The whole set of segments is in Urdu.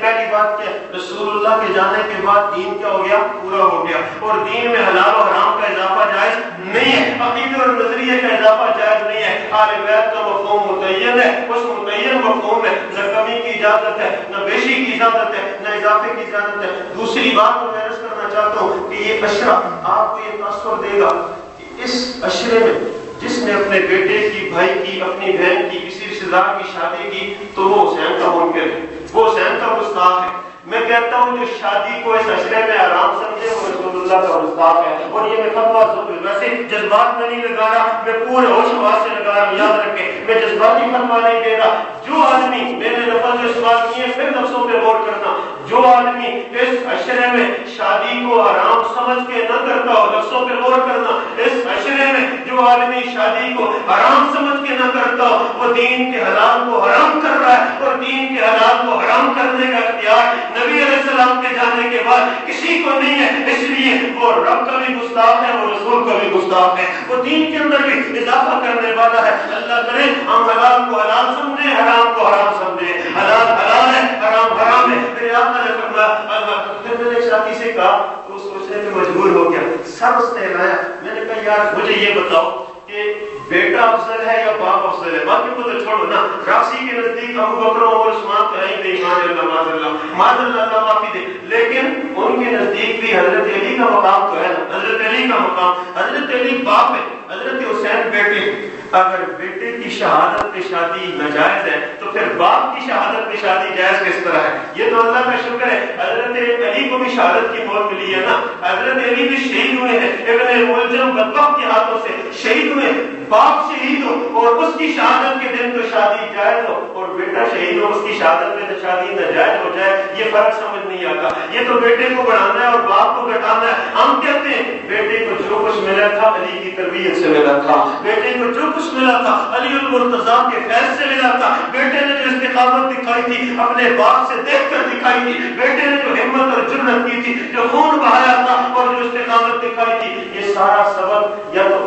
پہلی بات کیا؟ رسول اللہ کے جانے کے بعد دین کیا ہو گیا؟ پورا ہو گیا. اور دین میں حلال و حرام کا اضافہ جائز نہیں ہے، عقیدے اور نظریے کا اضافہ جائز نہیں ہے. آل بیت کا مفہوم متعین ہے، اس متعین مفہوم میں نہ کمی کی اجازت ہے، نہ بیشی کی اجازت ہے، نہ اضافے کی اجازت ہے. دوسری بات میں عرض کرنا چاہتا ہوں کہ یہ عشرہ آپ کو یہ تاثر دے گا کہ اس عشرے میں جس نے اپنے بیٹے کی، بھائی کی، اپنی بہن کی، کسی رشتہ دار کی شادی کی تو وہ حسین کا منکر ہے، وہ حسین کا گستاخ ہے. میں کہتا ہوں جو شادی کو اس عشرے میں آرام سمجھے وہ رسول اللہ کا گستاخ ہے. اور یہ میں فتویٰ ویسے جذبات میں نہیں لگا رہا، میں پورے ہوش و حواس سے لگا رہا ہوں. یاد رکھیں میں جذباتی فتویٰ نہیں دے رہا. جو آدمی، میں نے لفظ جو سوال کیے پھر لفظوں پہ غور کرنا، جو آدمی اس عشرے میں شادی کو حرام سمجھ کے نہ کرتا ہو، لفظوں پہ غور کرنا، اس عشرے میں جو آدمی شادی کو حرام سمجھ کے نہ کرتا ہو وہ دین کے حلال کو حرام کر رہا ہے. اور دین کے حلال کو حرام کرنے کا اختیار نبی علیہ السلام کے جانے کے بعد کسی کو نہیں ہے. اس لیے وہ رب کا بھی گستاخ ہے، وہ رسول کا بھی گستاخ ہے، وہ دین کے اندر بھی اضافہ کرنے والا ہے. اللہ کرے ہم حلال کو حلال سمجھیں، حرام کو حرام سمجھیں. حلال حلال ہے، حرام حرام ہے. میرے آقا نے فرمایا، پھر میں نے ایک ساتھی سے کہا تو سوچنے پہ مجبور ہو گیا، سر اس نے ہلایا. میں نے کہا یار مجھے یہ بتاؤ کہ بیٹا افضل ہے یا باپ افضل ہے؟ باقی کو تو چھوڑو نا. راسی کے نزدیک ابو بکر اور عثمان تو ہے ہی نہیں، معاذ اللہ معاذ اللہ معاذ اللہ معافی دے، لیکن ان کے نزدیک بھی حضرت علی کا مقام تو ہے نا. حضرت علی کا مقام، حضرت علی باپ ہے، حضرت حسین بیٹے. اگر بیٹے کی شہادت پہ شادی ناجائز ہے تو پھر باپ کی شہادت پہ شادی جائز کس طرح ہے؟ یہ تو اللہ کا شکر ہے حضرت علی کو بھی شہادت کی موت ملی ہے نا. حضرت علی بھی شہید ہوئے ہیں، ابن ملجم بدبخت کے ہاتھوں سے شہید ہوئے. باپ شہید ہو اور اس کی شہادت کے دن تو شادی جائز ہو، اور بیٹا شہید ہو اس کی شہادت میں تو شادی ناجائز ہو جائے، یہ فرق سمجھ نہیں آتا. یہ تو بیٹے کو بڑھانا ہے اور باپ کو گھٹانا ہے. ہم کہتے ہیں بیٹے کو جو کچھ ملا تھا علی کی تربیت سے ملا تھا، بیٹے کو جو کچھ ملا تھا علی المرتضیٰ کے فیض سے ملا تھا. بیٹے نے جو استقامت دکھائی تھی اپنے باپ سے دیکھ کر دکھائی تھی. بیٹے نے جو ہمت اور جرأت کی تھی، جو خون بہایا تھا اور جو استقامت دکھائی تھی، یہ سارا سبق یا تو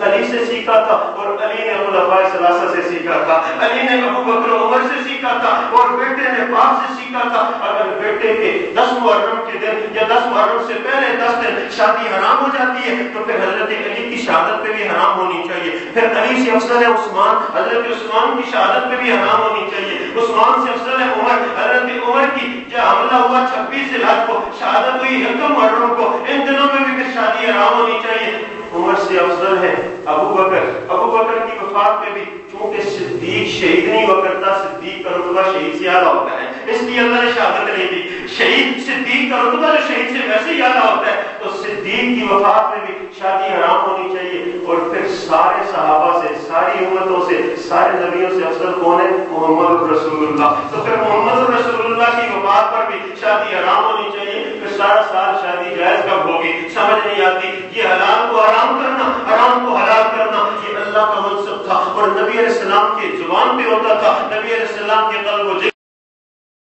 علی سے سیکھا تھا اور علی نے خلفائے ثلاثہ سے سیکھا تھا، علی نے ابو بکر و عمر سے سیکھا تھا اور بیٹے نے باپ سے سیکھا تھا. اگر بیٹے کے 10 محرم کے دن یا 10 محرم سے پہلے 10 دن شادی حرام ہو جاتی ہے تو پھر حضرت علی کی شہادت پہ بھی حرام ہونی چاہیے. پھر علی سے افضل ہے عثمان، حضرت عثمان کی شہادت پہ بھی حرام ہونی چاہیے. عثمان سے افضل ہے عمر، حضرت عمر کی جو حملہ ہوا 26 ذی الحج کو، شہادت ہوئی 1 محرم کو، ان دنوں میں بھی پھر شادی حرام ہونی چاہیے. عمر سے افضل ہے ابو بکر. ابو بکر کی وفات پہ بھی چونکہ صدیق شہید نہیں ہوا کرتا، صدیق کا رتبہ شہید سے اعلیٰ ہوتا ہے، اس لیے اللہ نے شہادت نہیں دی. شہید صدیق کا رتبہ جو شہید سے ویسے ہی اعلیٰ ہوتا ہے، تو صدیق کی وفات میں بھی شادی حرام ہونی چاہیے. اور پھر سارے صحابہ سے، ساری امتوں سے، سارے نبیوں سے افضل کون ہے؟ محمد رسول اللہ. تو پھر محمد رسول اللہ کی وفات پر بھی شادی حرام ہونی چاہیے. پھر سارا سال شادی جائز کب ہوگی سمجھ نہیں آتی. یہ حلال کو حرام کرنا، حرام کو حلال کرنا، یہ اللہ کا منصب تھا اور نبی علیہ السلام کی زبان پہ ہوتا تھا. نبی علیہ السلام کے قلب و